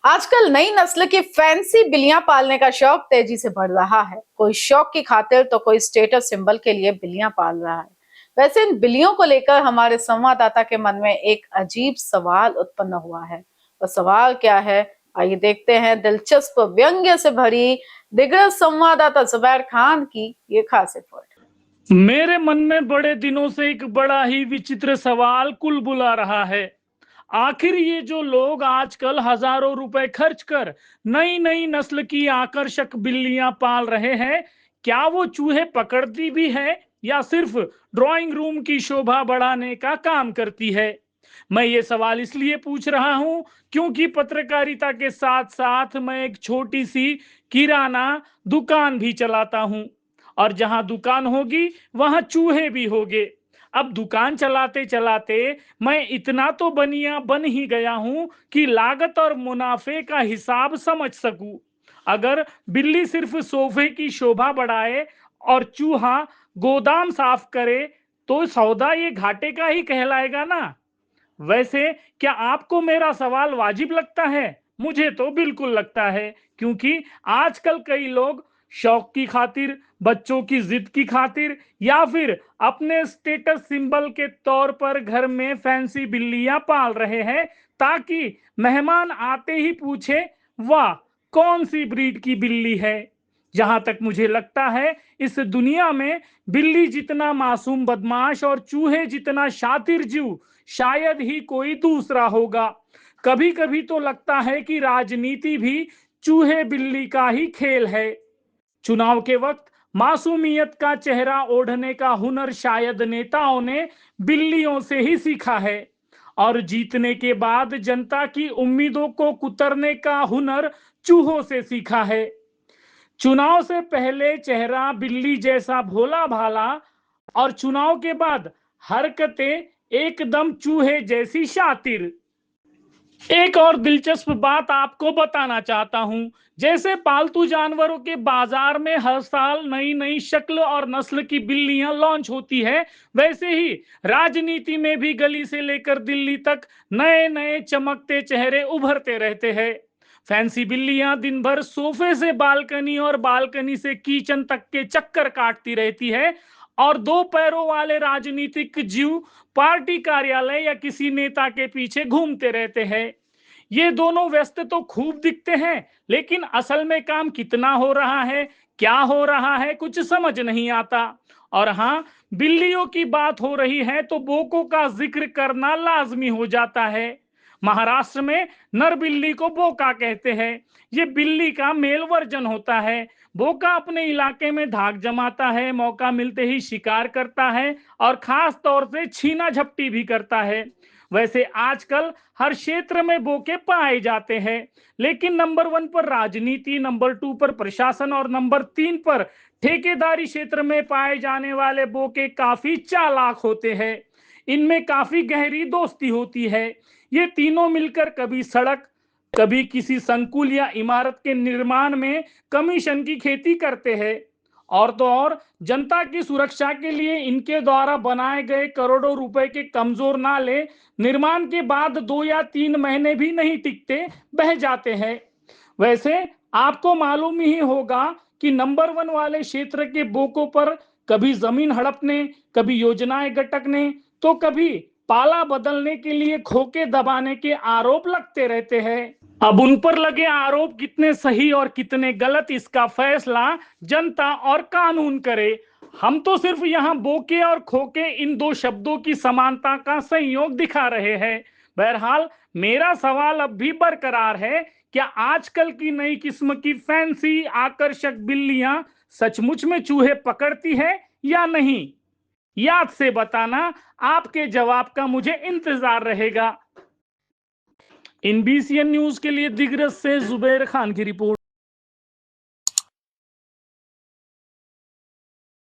आजकल नई नस्ल की फैंसी बिल्लियां पालने का शौक तेजी से बढ़ रहा है। कोई शौक की खातिर तो कोई स्टेटस सिंबल के लिए बिल्लियां पाल रहा है। वैसे इन बिल्लियों को लेकर हमारे संवाददाता के मन में एक अजीब सवाल उत्पन्न हुआ है। वो सवाल क्या है, आइए देखते हैं दिलचस्प व्यंग्य से भरी दिग्गज संवाददाता जुबैर खान की ये खास रिपोर्ट। मेरे मन में बड़े दिनों से एक बड़ा ही विचित्र सवाल कुलबुला रहा है। आखिर ये जो लोग आजकल हजारों रुपए खर्च कर नई नई नस्ल की आकर्षक बिल्लियां पाल रहे हैं, क्या वो चूहे पकड़ती भी है या सिर्फ ड्राइंग रूम की शोभा बढ़ाने का काम करती है? मैं ये सवाल इसलिए पूछ रहा हूं क्योंकि पत्रकारिता के साथ साथ मैं एक छोटी सी किराना दुकान भी चलाता हूं, और जहां दुकान होगी वहां चूहे भी होंगे। अब दुकान चलाते चलाते मैं इतना तो बनिया बन ही गया हूं कि लागत और मुनाफे का हिसाब समझ सकूं। अगर बिल्ली सिर्फ सोफे की शोभा बढ़ाए और चूहा गोदाम साफ करे तो सौदा ये घाटे का ही कहलाएगा ना। वैसे क्या आपको मेरा सवाल वाजिब लगता है? मुझे तो बिल्कुल लगता है, क्योंकि आजकल कई लोग शौक की खातिर, बच्चों की जिद की खातिर या फिर अपने स्टेटस सिंबल के तौर पर घर में फैंसी बिल्लियां पाल रहे हैं, ताकि मेहमान आते ही पूछे, वाह, कौन सी ब्रीड की बिल्ली है। जहां तक मुझे लगता है, इस दुनिया में बिल्ली जितना मासूम बदमाश और चूहे जितना शातिर जीव शायद ही कोई दूसरा होगा। कभी कभी तो लगता है कि राजनीति भी चूहे बिल्ली का ही खेल है। चुनाव के वक्त मासूमियत का चेहरा ओढ़ने का हुनर शायद नेताओं ने बिल्लियों से ही सीखा है, और जीतने के बाद जनता की उम्मीदों को कुतरने का हुनर चूहों से सीखा है। चुनाव से पहले चेहरा बिल्ली जैसा भोला भाला, और चुनाव के बाद हरकतें एकदम चूहे जैसी शातिर। एक और दिलचस्प बात आपको बताना चाहता हूं। जैसे पालतू जानवरों के बाजार में हर साल नई नई शक्ल और नस्ल की बिल्लियां लॉन्च होती है, वैसे ही राजनीति में भी गली से लेकर दिल्ली तक नए नए चमकते चेहरे उभरते रहते हैं। फैंसी बिल्लियां दिन भर सोफे से बालकनी और बालकनी से किचन तक के चक्कर काटती रहती है, और दो पैरों वाले राजनीतिक जीव पार्टी कार्यालय या किसी नेता के पीछे घूमते रहते हैं। ये दोनों व्यस्त तो खूब दिखते हैं, लेकिन असल में काम कितना हो रहा है, क्या हो रहा है, कुछ समझ नहीं आता। और हाँ, बिल्लियों की बात हो रही है तो बोको का जिक्र करना लाजमी हो जाता है। महाराष्ट्र में नर बिल्ली को बोका कहते हैं। ये बिल्ली का मेल वर्जन होता है। बोका अपने इलाके में धाक जमाता है, मौका मिलते ही शिकार करता है, और खास तौर से छीना झपटी भी करता है। वैसे आजकल हर क्षेत्र में बोके पाए जाते हैं, लेकिन नंबर 1 पर राजनीति, नंबर 2 पर प्रशासन और नंबर 3 पर ठेकेदारी क्षेत्र में पाए जाने वाले बोके काफी चालाक होते हैं। इनमें काफी गहरी दोस्ती होती है। ये तीनों मिलकर कभी सड़क, कभी किसी संकुल या इमारत के निर्माण में कमीशन की खेती करते हैं। और तो और, जनता की सुरक्षा के लिए इनके द्वारा बनाए गए करोड़ों रुपए के कमजोर नाले निर्माण के बाद 2 या 3 महीने भी नहीं टिकते, बह जाते हैं। वैसे आपको मालूम ही होगा कि नंबर 1 वाले क्षेत्र के बोकों पर कभी जमीन हड़पने, कभी योजनाएं गटकने, तो कभी पाला बदलने के लिए खोके दबाने के आरोप लगते रहते हैं। अब उन पर लगे आरोप कितने सही और कितने गलत, इसका फैसला जनता और कानून करे। हम तो सिर्फ यहाँ बोके और खोके इन दो शब्दों की समानता का संयोग दिखा रहे हैं। बहरहाल, मेरा सवाल अब भी बरकरार है, क्या आजकल की नई किस्म की फैंसी आकर्षक बिल्लियां सचमुच में चूहे पकड़ती है या नहीं? याद से बताना, आपके जवाब का मुझे इंतजार रहेगा। इन बीसीएन न्यूज के लिए दिग्रस से जुबैर खान की रिपोर्ट।